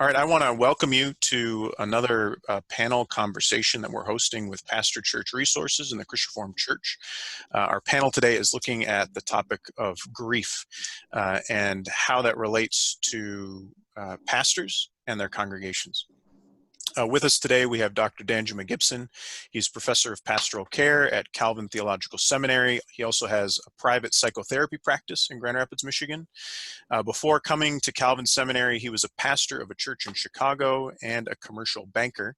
All right, I want to welcome you to another panel conversation that we're hosting with Pastor Church Resources in the Christian Reformed Church. Our panel today is looking at the topic of grief and how that relates to pastors and their congregations. With us today, we have Dr. Danjuma Gibson. He's professor of pastoral care at Calvin Theological Seminary. He also has a private psychotherapy practice in Grand Rapids, Michigan. Before coming to Calvin Seminary, he was a pastor of a church in Chicago and a commercial banker.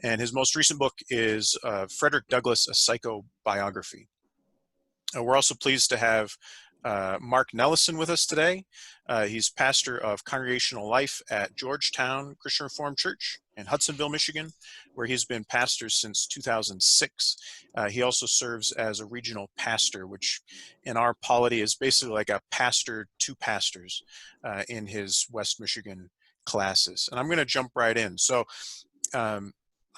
And his most recent book is Frederick Douglass, a Psychobiography. We're also pleased to have Marc Nelesen with us today. He's pastor of Congregational Life at Georgetown Christian Reformed Church in Hudsonville, Michigan, where he's been pastor since 2006. He also serves as a regional pastor, which in our polity is basically like a pastor to pastors in his West Michigan classes. And I'm going to jump right in. So I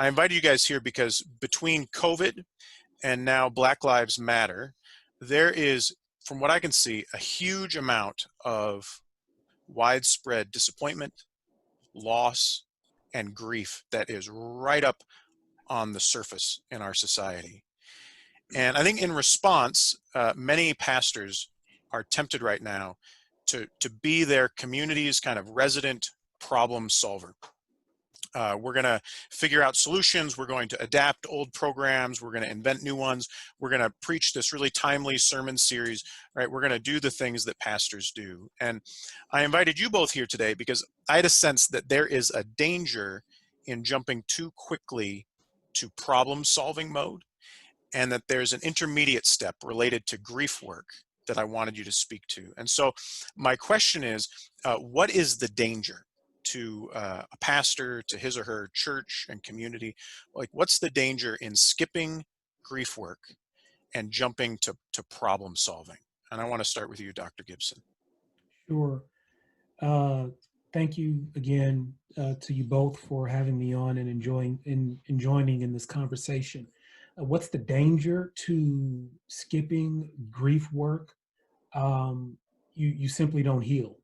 invited you guys here because between COVID and now Black Lives Matter, there is, from what I can see, a huge amount of widespread disappointment, loss, and grief that is right up on the surface in our society. And I think in response, many pastors are tempted right now to be their community's kind of resident problem solver. We're going to figure out solutions. We're going to adapt old programs. We're going to invent new ones. We're going to preach this really timely sermon series, right? We're going to do the things that pastors do. And I invited you both here today because I had a sense that there is a danger in jumping too quickly to problem-solving mode, and that there's an intermediate step related to grief work that I wanted you to speak to. And so my question is, what is the danger to a pastor, to his or her church and community? Like, what's the danger in skipping grief work and jumping to problem solving? And I want to start with you, Dr. Gibson. Sure. Thank you again to you both for having me on and joining in this conversation. What's the danger to skipping grief work? You simply don't heal.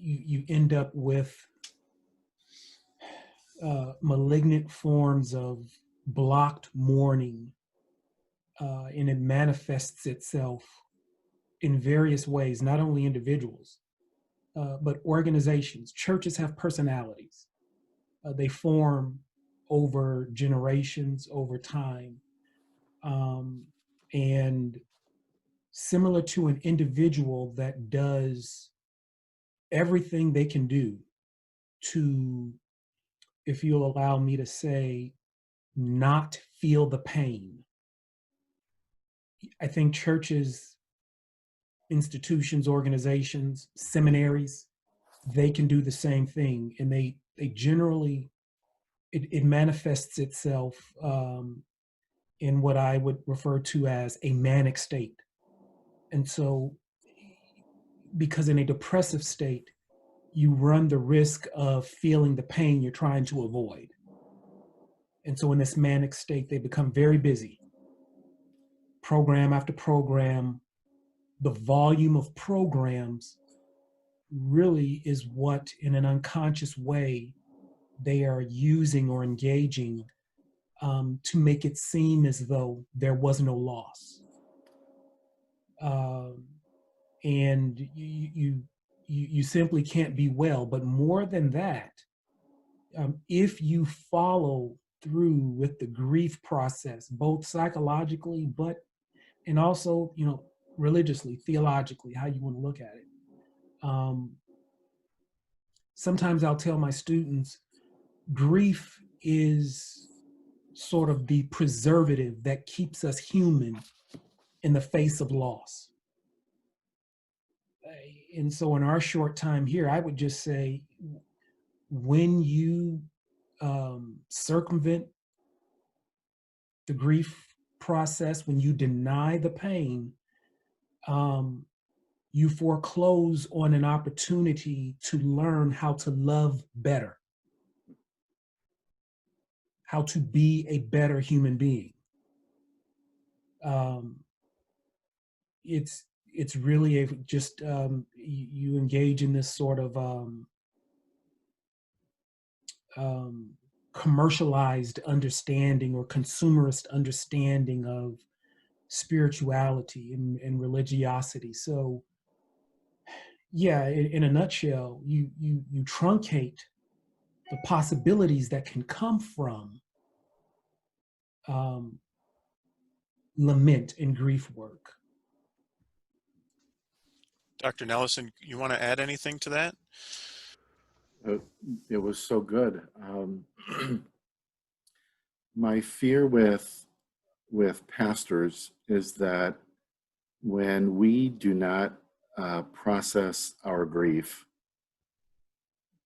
You end up with malignant forms of blocked mourning, and it manifests itself in various ways, not only individuals, but organizations. Churches have personalities. They form over generations, over time. And similar to an individual that does everything they can do to, if you'll allow me to say, not feel the pain. I think churches, institutions, organizations, seminaries, they can do the same thing. And they generally, it manifests itself in what I would refer to as a manic state. And so, because in a depressive state, you run the risk of feeling the pain you're trying to avoid. And so in this manic state, they become very busy. Program after program, the volume of programs really is what, in an unconscious way, they are using or engaging to make it seem as though there was no loss. And you simply can't be well. But more than that, if you follow through with the grief process, both psychologically, and also, religiously, theologically, how you want to look at it. Sometimes I'll tell my students, grief is sort of the preservative that keeps us human in the face of loss. And so in our short time here, I would just say, when you circumvent the grief process, when you deny the pain, you foreclose on an opportunity to learn how to love better, how to be a better human being. It's it's really just you engage in this sort of commercialized understanding or consumerist understanding of spirituality and religiosity. So yeah, in a nutshell, you truncate the possibilities that can come from lament and grief work. Dr. Nelesen, you want to add anything to that? It was so good. My fear with pastors is that when we do not process our grief,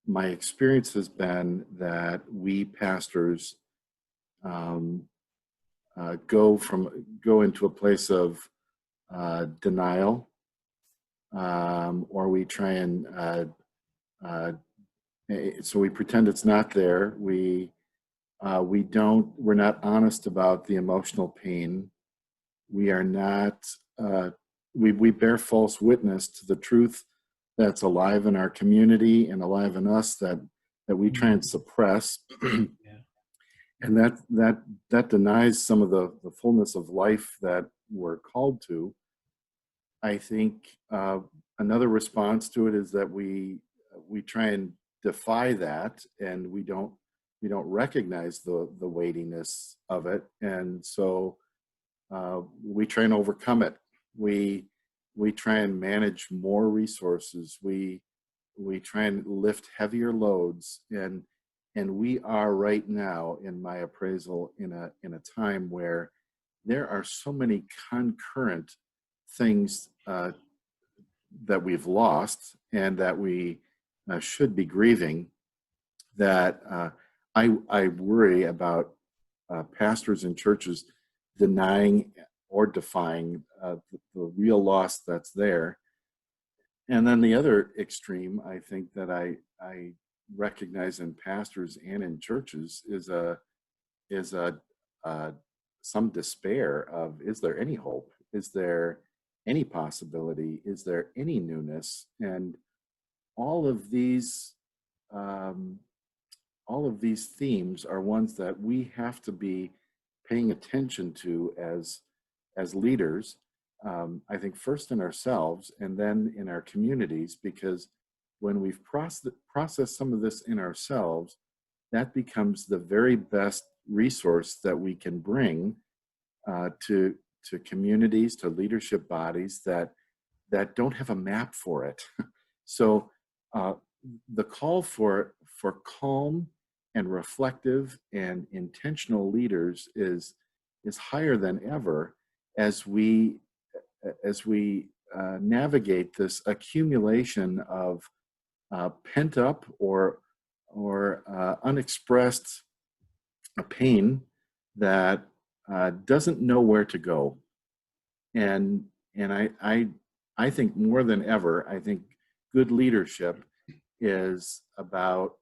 my experience has been that we pastors go into a place of denial, or we try and so we pretend it's not there. We're not honest about the emotional pain. We are not, we bear false witness to the truth that's alive in our community and alive in us that we try and suppress. Yeah. And that denies some of the fullness of life that we're called to. I think another response to it is that we try and defy that, and we don't recognize the weightiness of it, and so we try and overcome it. We try and manage more resources. We try and lift heavier loads, and we are right now, in my appraisal, in a time where there are so many concurrent things that we've lost and that we should be grieving, that I worry about pastors and churches denying or defying the real loss that's there. And then the other extreme, I think, that I recognize in pastors and in churches is some despair of, is there any hope? Is there any possibility? Is there any newness? And all of these themes are ones that we have to be paying attention to as leaders. I think first in ourselves and then in our communities, because when we've processed some of this in ourselves, that becomes the very best resource that we can bring to communities, to leadership bodies that don't have a map for it. So the call for calm and reflective and intentional leaders is higher than ever as we navigate this accumulation of pent up or unexpressed pain that doesn't know where to go. And I think more than ever, I think good leadership is about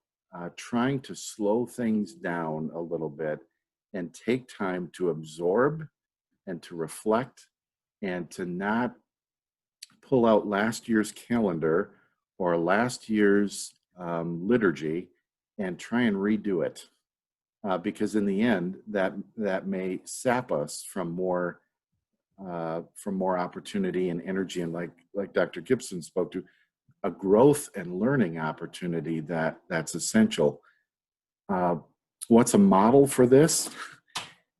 trying to slow things down a little bit and take time to absorb and to reflect and to not pull out last year's calendar or last year's liturgy and try and redo it. Because in the end, that may sap us from more opportunity and energy, and like Dr. Gibson spoke to, a growth and learning opportunity that's essential. What's a model for this?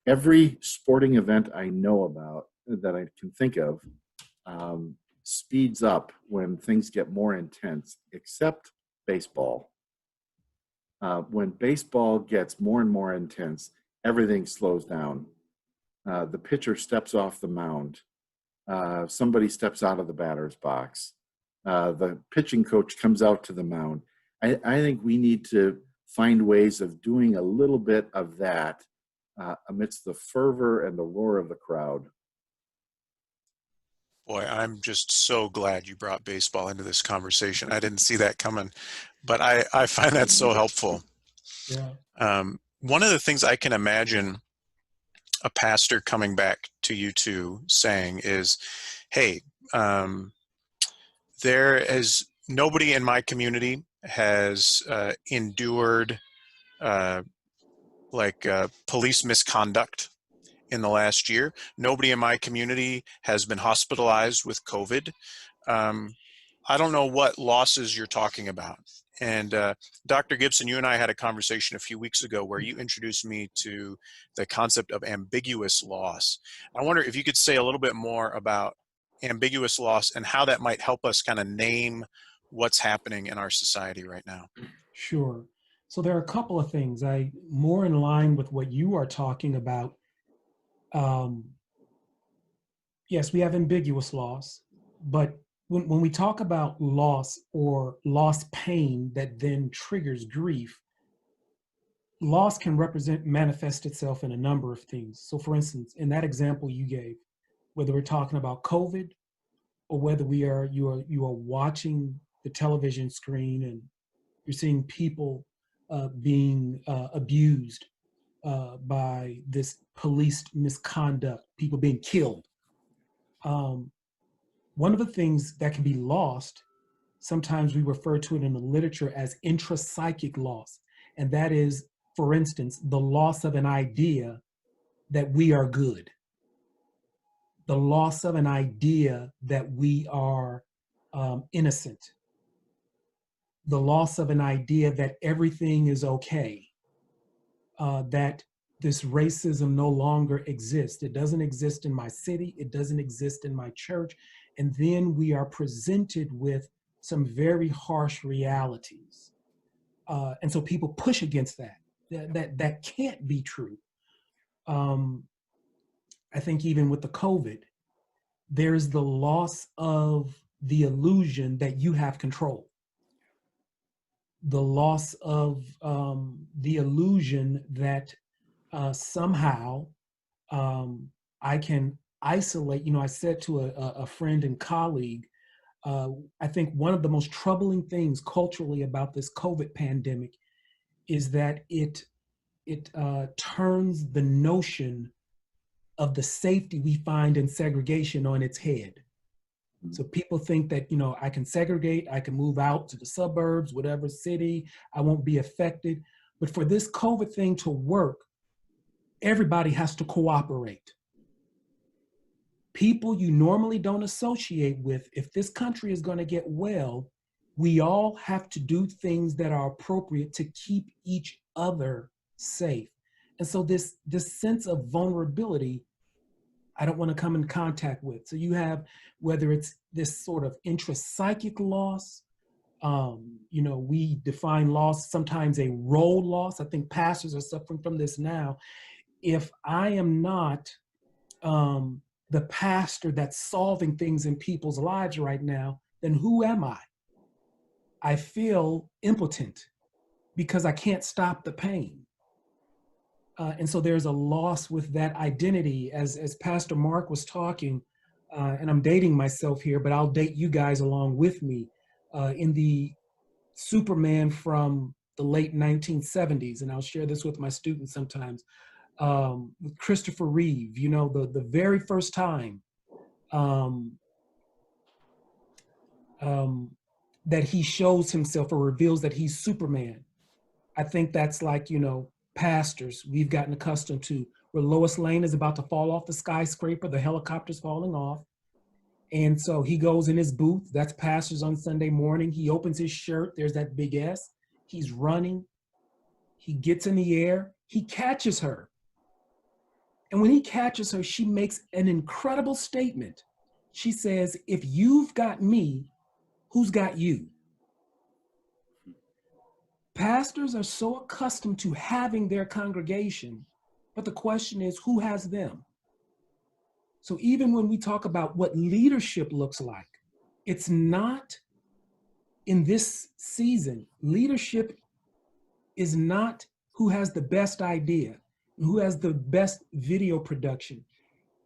Every sporting event I know about that I can think of speeds up when things get more intense, except baseball. When baseball gets more and more intense, everything slows down. The pitcher steps off the mound. Somebody steps out of the batter's box. The pitching coach comes out to the mound. I think we need to find ways of doing a little bit of that amidst the fervor and the roar of the crowd. Boy, I'm just so glad you brought baseball into this conversation. I didn't see that coming, but I find that so helpful. Yeah. One of the things I can imagine a pastor coming back to you two saying is, hey, there is nobody in my community has endured police misconduct in the last year. Nobody in my community has been hospitalized with COVID. I don't know what losses you're talking about. And Dr. Gibson, you and I had a conversation a few weeks ago where you introduced me to the concept of ambiguous loss. I wonder if you could say a little bit more about ambiguous loss and how that might help us kind of name what's happening in our society right now. Sure. So there are a couple of things more in line with what you are talking about. Yes, we have ambiguous loss, but when we talk about loss or lost pain that then triggers grief, loss can manifest itself in a number of things. So for instance, in that example you gave, whether we're talking about COVID or whether you are watching the television screen and you're seeing people being abused by this police misconduct, people being killed. One of the things that can be lost, sometimes we refer to it in the literature as intrapsychic loss. And that is, for instance, the loss of an idea that we are good. The loss of an idea that we are innocent. The loss of an idea that everything is okay. That this racism no longer exists. It doesn't exist in my city. It doesn't exist in my church. And then we are presented with some very harsh realities. And so people push against that. That can't be true. I think even with the COVID, there's the loss of the illusion that you have control. The loss of the illusion that somehow I can isolate. I said to a friend and colleague, I think one of the most troubling things culturally about this COVID pandemic is that it turns the notion of the safety we find in segregation on its head. So people think that, I can segregate, I can move out to the suburbs, whatever city, I won't be affected. But for this COVID thing to work, everybody has to cooperate. People you normally don't associate with, if this country is going to get well, we all have to do things that are appropriate to keep each other safe. And so this sense of vulnerability, I don't want to come in contact with. So you have, whether it's this sort of intrapsychic loss, we define loss, sometimes a role loss. I think pastors are suffering from this now. If I am not the pastor that's solving things in people's lives right now, then who am I? I feel impotent because I can't stop the pain. And so there's a loss with that identity. As Pastor Marc was talking, and I'm dating myself here, but I'll date you guys along with me, in the Superman from the late 1970s, and I'll share this with my students sometimes, with Christopher Reeve, the very first time that he shows himself or reveals that he's Superman. I think that's like, pastors we've gotten accustomed to, where Lois Lane is about to fall off the skyscraper, the helicopter's falling off. And so he goes in his booth, that's pastors on Sunday morning. He opens his shirt, there's that big S. He's running, he gets in the air, he catches her. And when he catches her, she makes an incredible statement. She says, if you've got me, who's got you? Pastors are so accustomed to having their congregation, but the question is, who has them? So even when we talk about what leadership looks like, it's not in this season. Leadership is not who has the best idea, who has the best video production.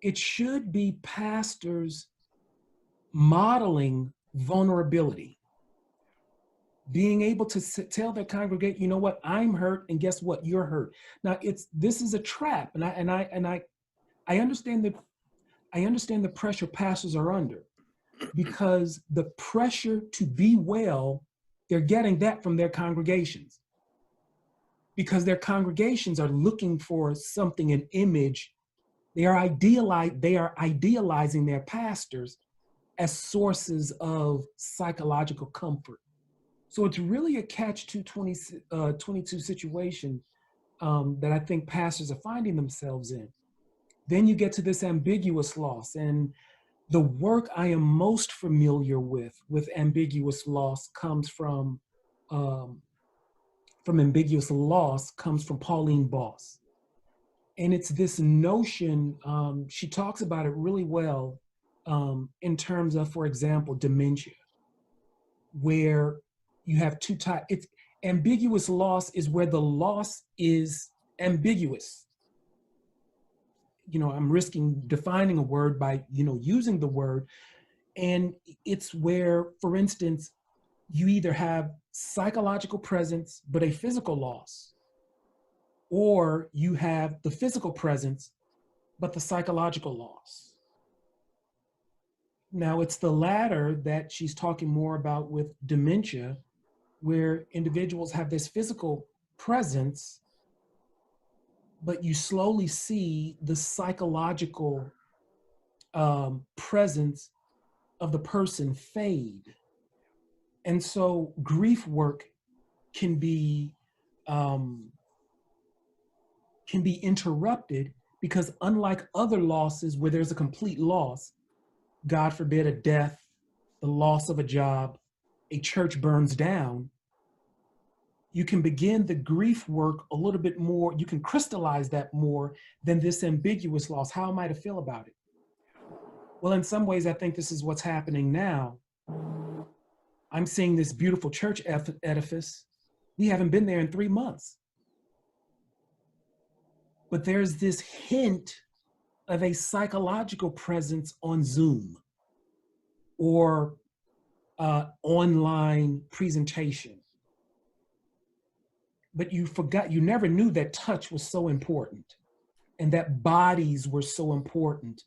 It should be pastors modeling vulnerability, being able to tell their congregation, you know what, I'm hurt, and guess what, you're hurt. Now this is a trap, and I understand the pressure pastors are under, because the pressure to be well, they're getting that from their congregations, because their congregations are looking for something, an image. They are idealizing their pastors as sources of psychological comfort. So it's really a catch-22 situation that I think pastors are finding themselves in. Then you get to this ambiguous loss, and the work I am most familiar with ambiguous loss comes from ambiguous loss comes from Pauline Boss. And it's this notion, she talks about it really well in terms of, for example, dementia, where you have two types. It's ambiguous loss is where the loss is ambiguous. You know, I'm risking defining a word by, using the word. And it's where, for instance, you either have psychological presence, but a physical loss, or you have the physical presence, but the psychological loss. Now, it's the latter that she's talking more about with dementia, where individuals have this physical presence, but you slowly see the psychological presence of the person fade. And so grief work can be interrupted, because unlike other losses where there's a complete loss, God forbid a death, the loss of a job, a church burns down, you can begin the grief work a little bit more, you can crystallize that more than this ambiguous loss. How am I to feel about it? Well, in some ways, I think this is what's happening now. I'm seeing this beautiful church edifice. We haven't been there in 3 months. But there's this hint of a psychological presence on Zoom or online presentation. But you never knew that touch was so important and that bodies were so important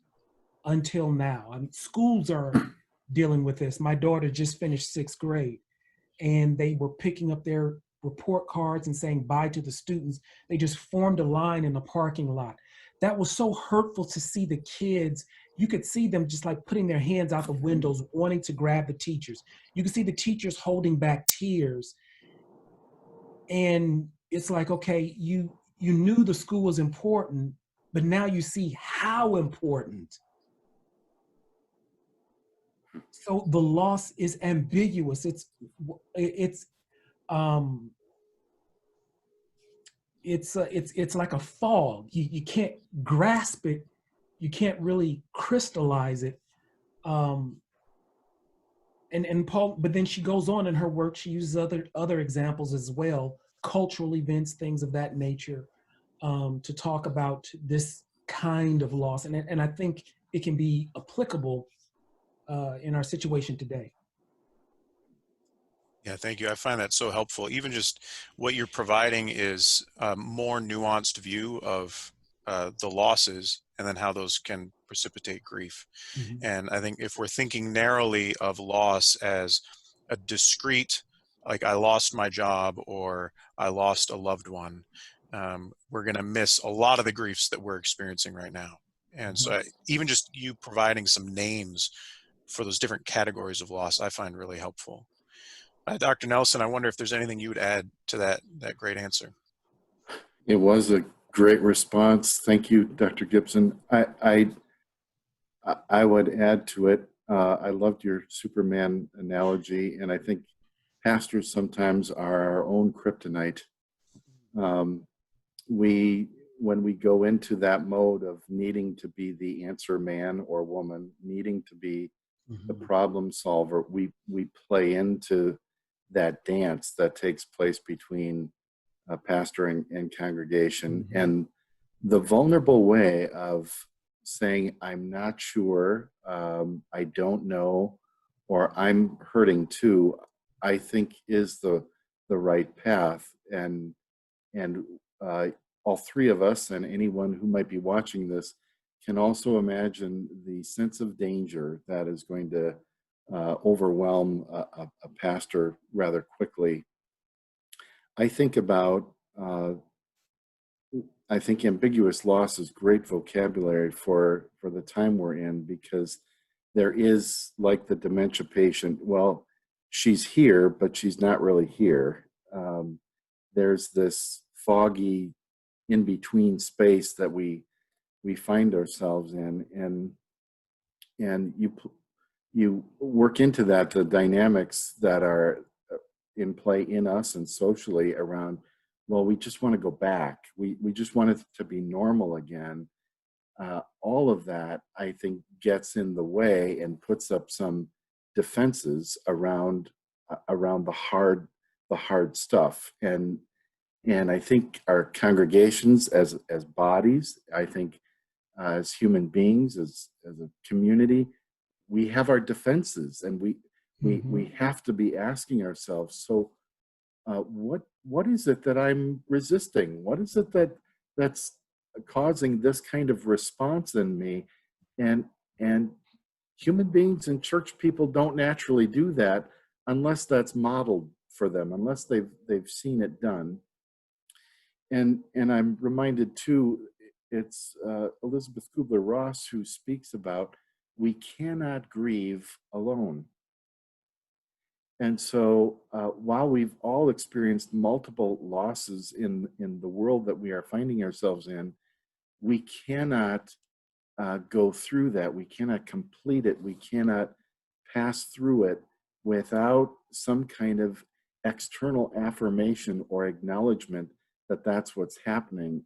until now. I mean, schools are dealing with this. My daughter just finished 6th grade, and they were picking up their report cards and saying bye to the students. They just formed a line in the parking lot. That was so hurtful to see the kids. You could see them just like putting their hands out the windows, wanting to grab the teachers. You could see the teachers holding back tears. And it's like, okay, you knew the school was important, but now you see how important. So the loss is ambiguous. It's like a fog. You can't grasp it. You can't really crystallize it. And Paul, but then she goes on in her work. She uses other examples as well, cultural events, things of that nature, to talk about this kind of loss. And I think it can be applicable in our situation today. Yeah, thank you. I find that so helpful. Even just what you're providing is a more nuanced view of the losses and then how those can precipitate grief. Mm-hmm. And I think if we're thinking narrowly of loss as a discrete, like I lost my job or I lost a loved one, we're going to miss a lot of the griefs that we're experiencing right now. And so even just you providing some names for those different categories of loss, I find really helpful. Dr. Nelesen, I wonder if there's anything you would add to that great answer. It was a great response. Thank you, Dr. Gibson. I would add to it. I loved your Superman analogy, and I think pastors sometimes are our own kryptonite. When we go into that mode of needing to be the answer man or woman, needing to be the problem solver, we play into that dance that takes place between pastor and congregation. And the vulnerable way of saying, I'm not sure, I don't know, or I'm hurting too, I think is the right path. And all three of us and anyone who might be watching this can also imagine the sense of danger that is going to overwhelm a pastor rather quickly. I think ambiguous loss is great vocabulary for the time we're in, because there is, like the dementia patient, well, she's here, but she's not really here. There's this foggy in-between space that we find ourselves in, and you work into that the dynamics that are in play in us and socially around, well, we just want to go back. We just want it to be normal again. All of that, I think, gets in the way and puts up some defenses around the hard stuff. And I think our congregations as bodies, I think as human beings, as a community, we have our defenses, and we have to be asking ourselves, so what is it that I'm resisting? What is it that's causing this kind of response in me? And human beings and church people don't naturally do that unless that's modeled for them, unless they've seen it done. And I'm reminded too, it's Elizabeth Kubler-Ross who speaks about, we cannot grieve alone. And so while we've all experienced multiple losses in the world that we are finding ourselves in, we cannot go through that. We cannot complete it. We cannot pass through it without some kind of external affirmation or acknowledgement that that's what's happening.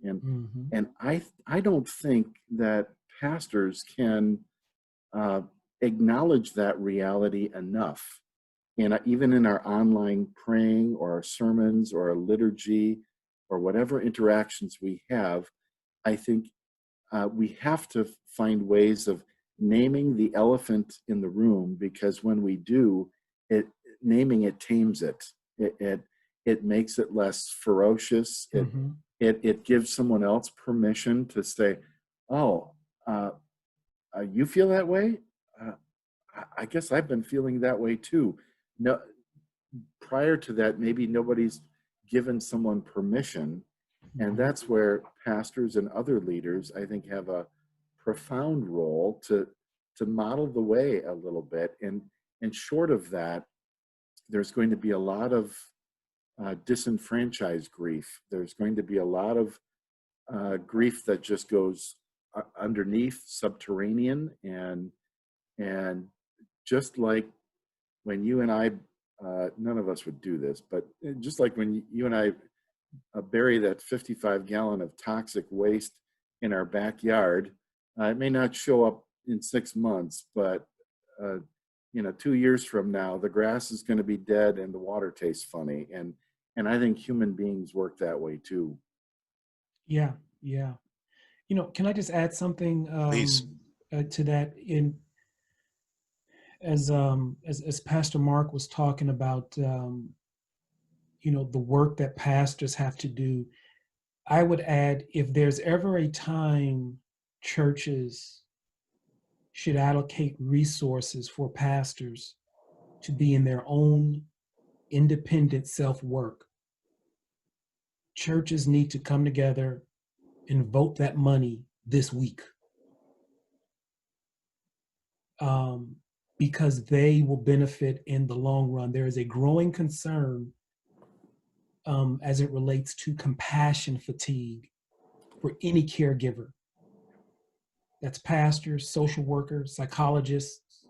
And I don't think that pastors can acknowledge that reality enough. And even in our online praying or our sermons or our liturgy or whatever interactions we have, I think we have to find ways of naming the elephant in the room, because when we do, naming it tames it. It makes it less ferocious. It gives someone else permission to say, oh, you feel that way? I guess I've been feeling that way too. No, prior to that, maybe nobody's given someone permission. And that's where pastors and other leaders, I think, have a profound role to model the way a little bit. And short of that, there's going to be a lot of disenfranchised grief. There's going to be a lot of grief that just goes underneath, subterranean, and just like when you and I, none of us would do this, but just like when you and I bury that 55-gallon of toxic waste in our backyard, it may not show up in 6 months, but 2 years from now, the grass is going to be dead and the water tastes funny. And I think human beings work that way too. Yeah. Can I just add something Please. to that? As Pastor Marc was talking about, the work that pastors have to do, I would add, if there's ever a time churches should allocate resources for pastors to be in their own independent self-work, churches need to come together and vote that money this week. Because they will benefit in the long run. There is a growing concern as it relates to compassion fatigue for any caregiver. That's pastors, social workers, psychologists,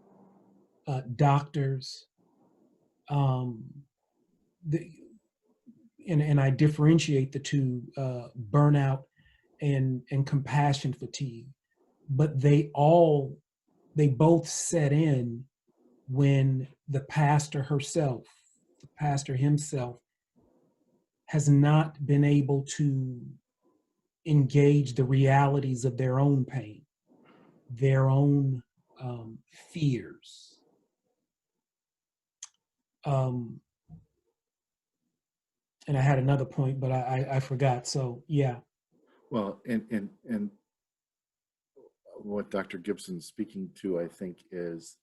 doctors. And I differentiate the two, burnout and compassion fatigue. But they both set in when the pastor himself has not been able to engage the realities of their own pain, their own fears. And I had another point, but I forgot. So yeah. Well, and what Dr. Gibson's speaking to, I think, is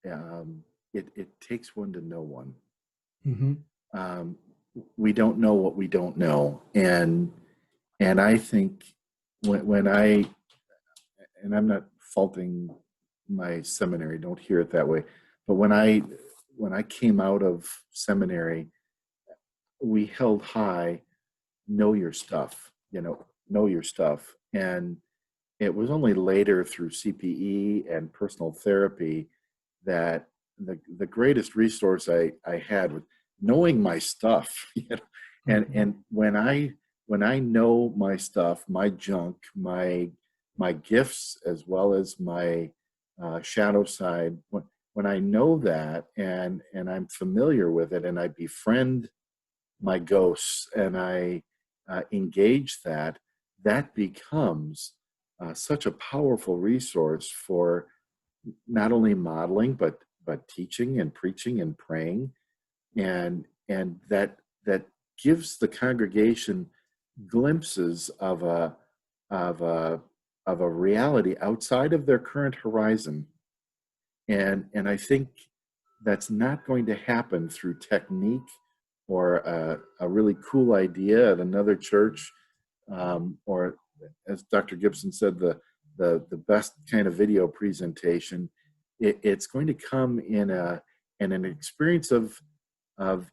it takes one to know one. Mm-hmm. We don't know what we don't know, and I think when I, and I'm not faulting my seminary, don't hear it that way, but when I came out of seminary, we held high, know your stuff, know your stuff. And it was only later through CPE and personal therapy that the greatest resource I had was knowing my stuff. And when I know my stuff, my junk, my gifts, as well as my shadow side, when I know that and I'm familiar with it, and I befriend my ghosts and I engage that becomes such a powerful resource for not only modeling but teaching and preaching and praying, and that gives the congregation glimpses of a reality outside of their current horizon, and I think that's not going to happen through technique or a really cool idea at another church, or as Dr. Gibson said, the best kind of video presentation. It's going to come in an experience of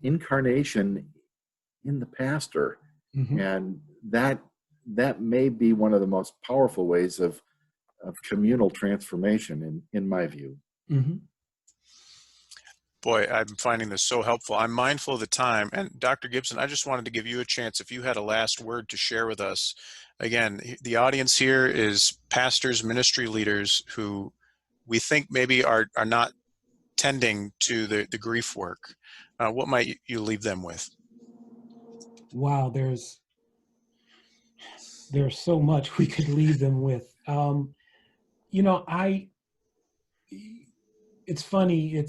incarnation in the pastor, and that may be one of the most powerful ways of communal transformation, in my view. Mm-hmm. Boy, I'm finding this so helpful. I'm mindful of the time. And Dr. Gibson, I just wanted to give you a chance if you had a last word to share with us. Again, the audience here is pastors, ministry leaders who we think maybe are not tending to the grief work. What might you leave them with? Wow, there's so much we could leave them with. It's funny.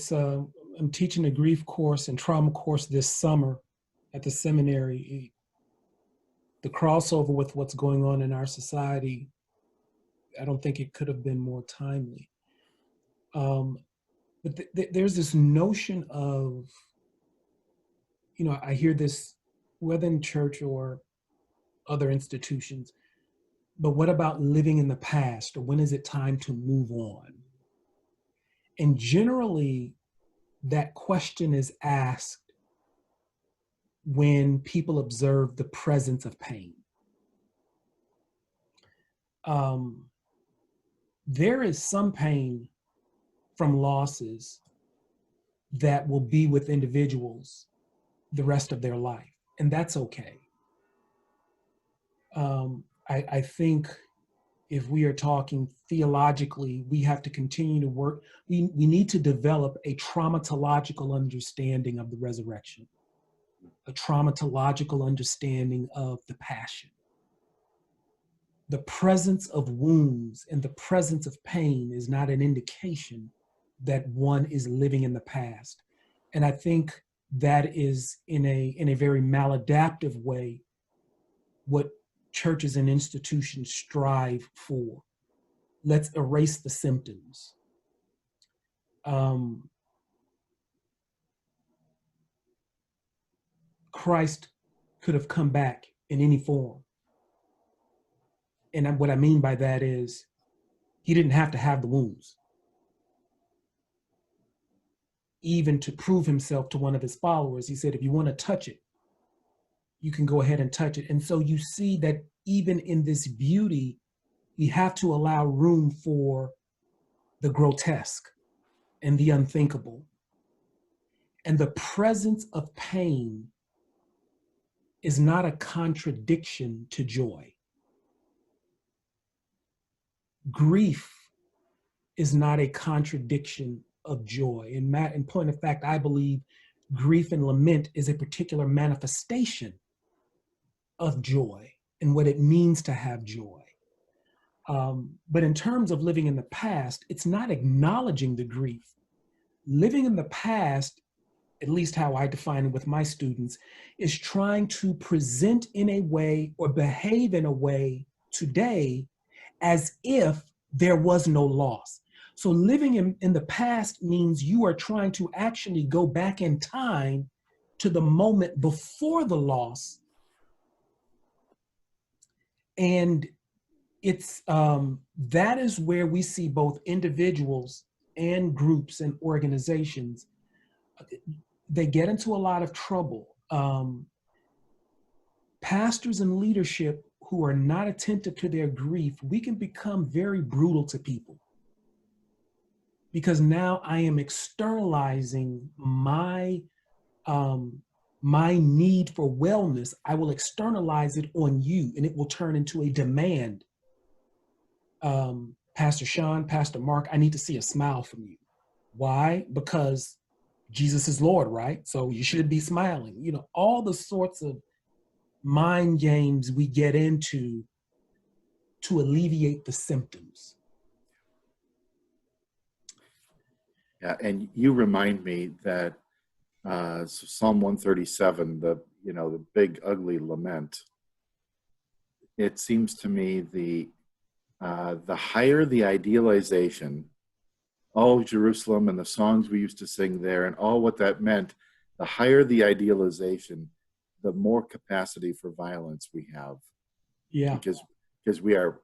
I'm teaching a grief course and trauma course this summer at the seminary. The crossover with what's going on in our society, I don't think it could have been more timely. But there's this notion of, I hear this whether in church or other institutions, but what about living in the past, or when is it time to move on? And generally, that question is asked when people observe the presence of pain. There is some pain from losses that will be with individuals the rest of their life, and that's okay. I think if we are talking theologically, we have to continue to work. We need to develop a traumatological understanding of the resurrection, a traumatological understanding of the passion. The presence of wounds and the presence of pain is not an indication that one is living in the past. And I think that is in a very maladaptive way what churches and institutions strive for. Let's erase the symptoms. Christ could have come back in any form. And what I mean by that is he didn't have to have the wounds. Even to prove himself to one of his followers, he said, if you want to touch it, you can go ahead and touch it. And so you see that even in this beauty, we have to allow room for the grotesque and the unthinkable. And the presence of pain is not a contradiction to joy. Grief is not a contradiction of joy. In point of fact, I believe grief and lament is a particular manifestation of joy and what it means to have joy. But in terms of living in the past, it's not acknowledging the grief. Living in the past, at least how I define it with my students, is trying to present in a way or behave in a way today as if there was no loss. So living in the past means you are trying to actually go back in time to the moment before the loss. And it's that is where we see both individuals and groups and organizations, they get into a lot of trouble. Pastors and leadership who are not attentive to their grief, we can become very brutal to people. Because now I am externalizing my need for wellness. I will externalize it on you, and it will turn into a demand. Pastor Sean, Pastor Marc, I need to see a smile from you. Why? Because Jesus is Lord, right? So you should be smiling. You know, all the sorts of mind games we get into to alleviate the symptoms. Yeah, and you remind me that Psalm 137, the big ugly lament. It seems to me the higher the idealization, oh Jerusalem and the songs we used to sing there and all what that meant, the higher the idealization, the more capacity for violence we have. Yeah, because we are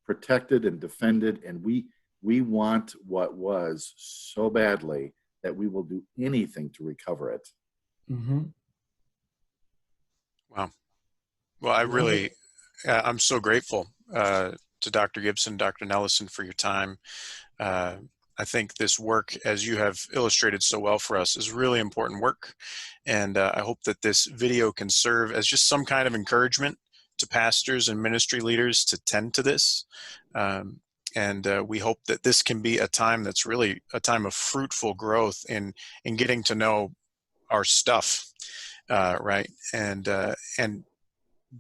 protected and defended, and we want what was so badly that we will do anything to recover it. Mm-hmm. Wow. Well, I'm so grateful to Dr. Gibson, Dr. Nelesen for your time. I think this work, as you have illustrated so well for us, is really important work. And I hope that this video can serve as just some kind of encouragement to pastors and ministry leaders to tend to this. And we hope that this can be a time that's really a time of fruitful growth in getting to know our stuff, right? And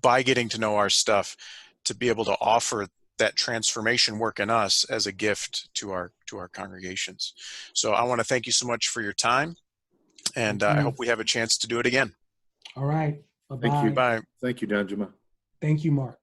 by getting to know our stuff, to be able to offer that transformation work in us as a gift to our congregations. So I want to thank you so much for your time, and I hope we have a chance to do it again. All right. Bye-bye. Thank you. Bye. Thank you, Danjuma. Thank you, Marc.